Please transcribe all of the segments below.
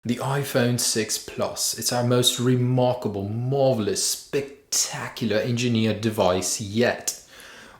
The iPhone 6 Plus. It's our most remarkable, marvelous, spectacular engineered device yet.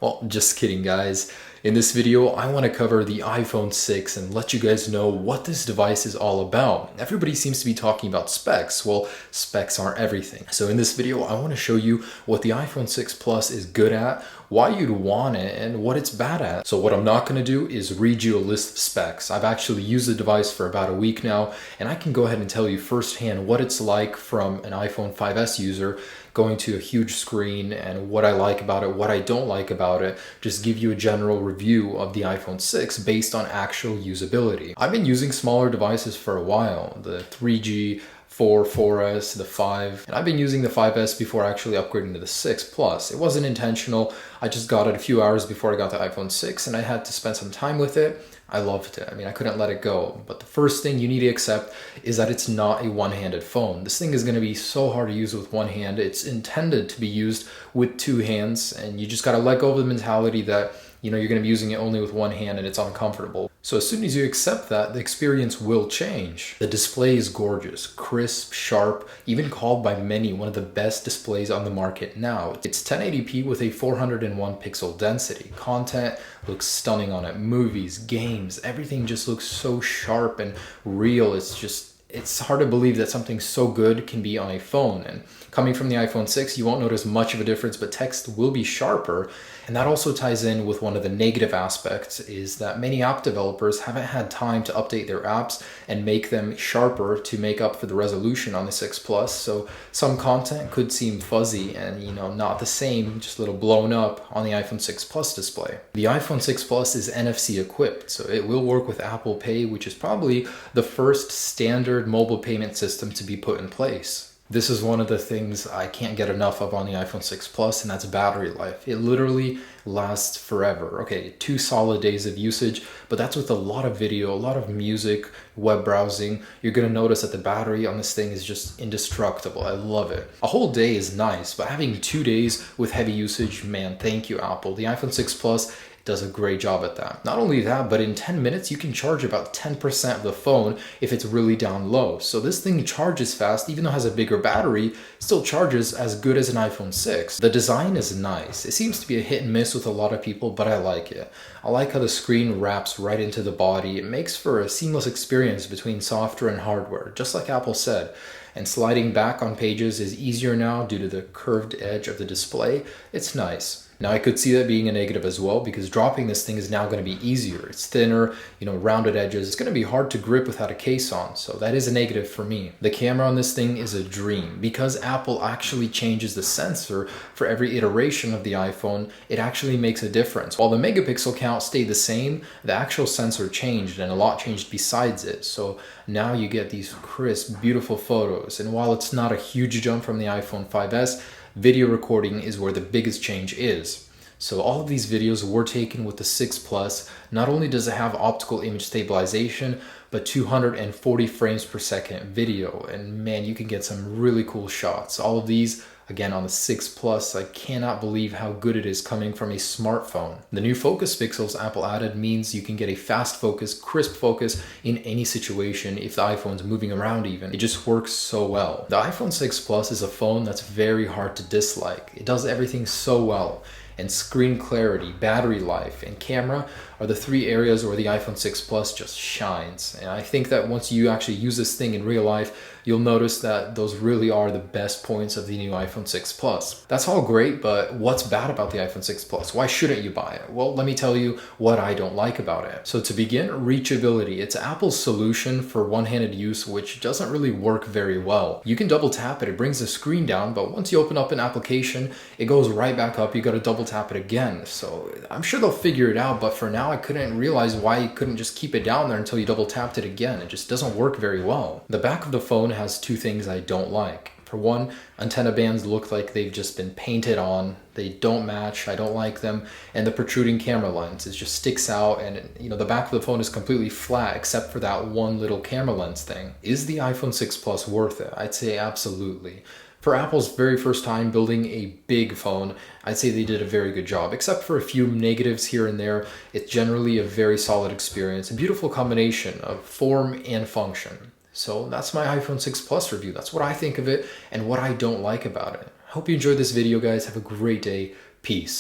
Well, just kidding, guys. In this video, I want to cover the iPhone 6 and let you guys know what this device is all about. Everybody seems to be talking about specs. Well, specs aren't everything. So in this video, I want to show you what the iPhone 6 Plus is good at, why you'd want it, and what it's bad at. So what I'm not going to do is read you a list of specs. I've actually used the device for about a week now, and I can go ahead and tell you firsthand what it's like from an iPhone 5S user going to a huge screen and what I like about it, what I don't like about it, just give you a general review of the iPhone 6 based on actual usability. I've been using smaller devices for a while, the 3G, 4S, the 5, and I've been using the 5S before actually upgrading to the 6 Plus. It wasn't intentional. I just got it a few hours before I got the iPhone 6 and I had to spend some time with it. I loved it. I mean, I couldn't let it go. But the first thing you need to accept is that it's not a one-handed phone. This thing is going to be so hard to use with one hand. It's intended to be used with two hands, and you just got to let go of the mentality that you're going to be using it only with one hand and it's uncomfortable. So as soon as you accept that, the experience will change. The display is gorgeous, crisp, sharp, even called by many one of the best displays on the market now. It's 1080p with a 401 pixel density. Content looks stunning on it. Movies, games, everything just looks so sharp and real. It's hard to believe that something so good can be on a phone. And coming from the iPhone 6, you won't notice much of a difference, but text will be sharper. And that also ties in with one of the negative aspects, is that many app developers haven't had time to update their apps and make them sharper to make up for the resolution on the 6 Plus. So some content could seem fuzzy and not the same, just a little blown up on the iPhone 6 Plus display. The iPhone 6 Plus is NFC equipped, so it will work with Apple Pay, which is probably the first standard mobile payment system to be put in place. This is one of the things I can't get enough of on the iPhone 6 Plus, and that's battery life. It literally lasts forever. Okay, 2 solid days of usage, but that's with a lot of video, a lot of music, web browsing. You're gonna notice that the battery on this thing is just indestructible. I love it. A whole day is nice, but having 2 days with heavy usage, man, thank you, Apple. The iPhone 6 Plus does a great job at that. Not only that, but in 10 minutes, you can charge about 10% of the phone if it's really down low. So this thing charges fast, even though it has a bigger battery, still charges as good as an iPhone 6. The design is nice. It seems to be a hit and miss with a lot of people, but I like it. I like how the screen wraps right into the body. It makes for a seamless experience between software and hardware, just like Apple said. And sliding back on pages is easier now due to the curved edge of the display. It's nice. Now I could see that being a negative as well, because dropping this thing is now going to be easier. It's thinner, rounded edges. It's going to be hard to grip without a case on, so that is a negative for me. The camera on this thing is a dream. Because Apple actually changes the sensor for every iteration of the iPhone, it actually makes a difference. While the megapixel count stayed the same, the actual sensor changed, and a lot changed besides it. So now you get these crisp, beautiful photos. And while it's not a huge jump from the iPhone 5S, video recording is where the biggest change is. So all of these videos were taken with the 6 Plus. Not only does it have optical image stabilization, but 240 frames per second video. And man, you can get some really cool shots. All of these, again, on the 6 Plus. I cannot believe how good it is coming from a smartphone. The new focus pixels Apple added means you can get a fast focus, crisp focus in any situation if the iPhone's moving around even. It just works so well. The iPhone 6 Plus is a phone that's very hard to dislike. It does everything so well. And screen clarity, battery life, and camera are the 3 areas where the iPhone 6 Plus just shines. And I think that once you actually use this thing in real life, you'll notice that those really are the best points of the new iPhone 6 Plus. That's all great, but what's bad about the iPhone 6 Plus? Why shouldn't you buy it? Well, let me tell you what I don't like about it. So to begin, reachability. It's Apple's solution for one-handed use, which doesn't really work very well. You can double tap it brings the screen down, but once you open up an application, it goes right back up. You gotta double tap it again. So I'm sure they'll figure it out, but for now I couldn't realize why you couldn't just keep it down there until you double tapped it again. It just doesn't work very well. The back of the phone has 2 things I don't like. For one, antenna bands look like they've just been painted on. They don't match, I don't like them. And the protruding camera lens, it just sticks out, and the back of the phone is completely flat except for that one little camera lens thing. Is the iPhone 6 Plus worth it? I'd say absolutely. For Apple's very first time building a big phone, I'd say they did a very good job. Except for a few negatives here and there, it's generally a very solid experience, a beautiful combination of form and function. So that's my iPhone 6 Plus review. That's what I think of it and what I don't like about it. Hope you enjoyed this video, guys. Have a great day. Peace.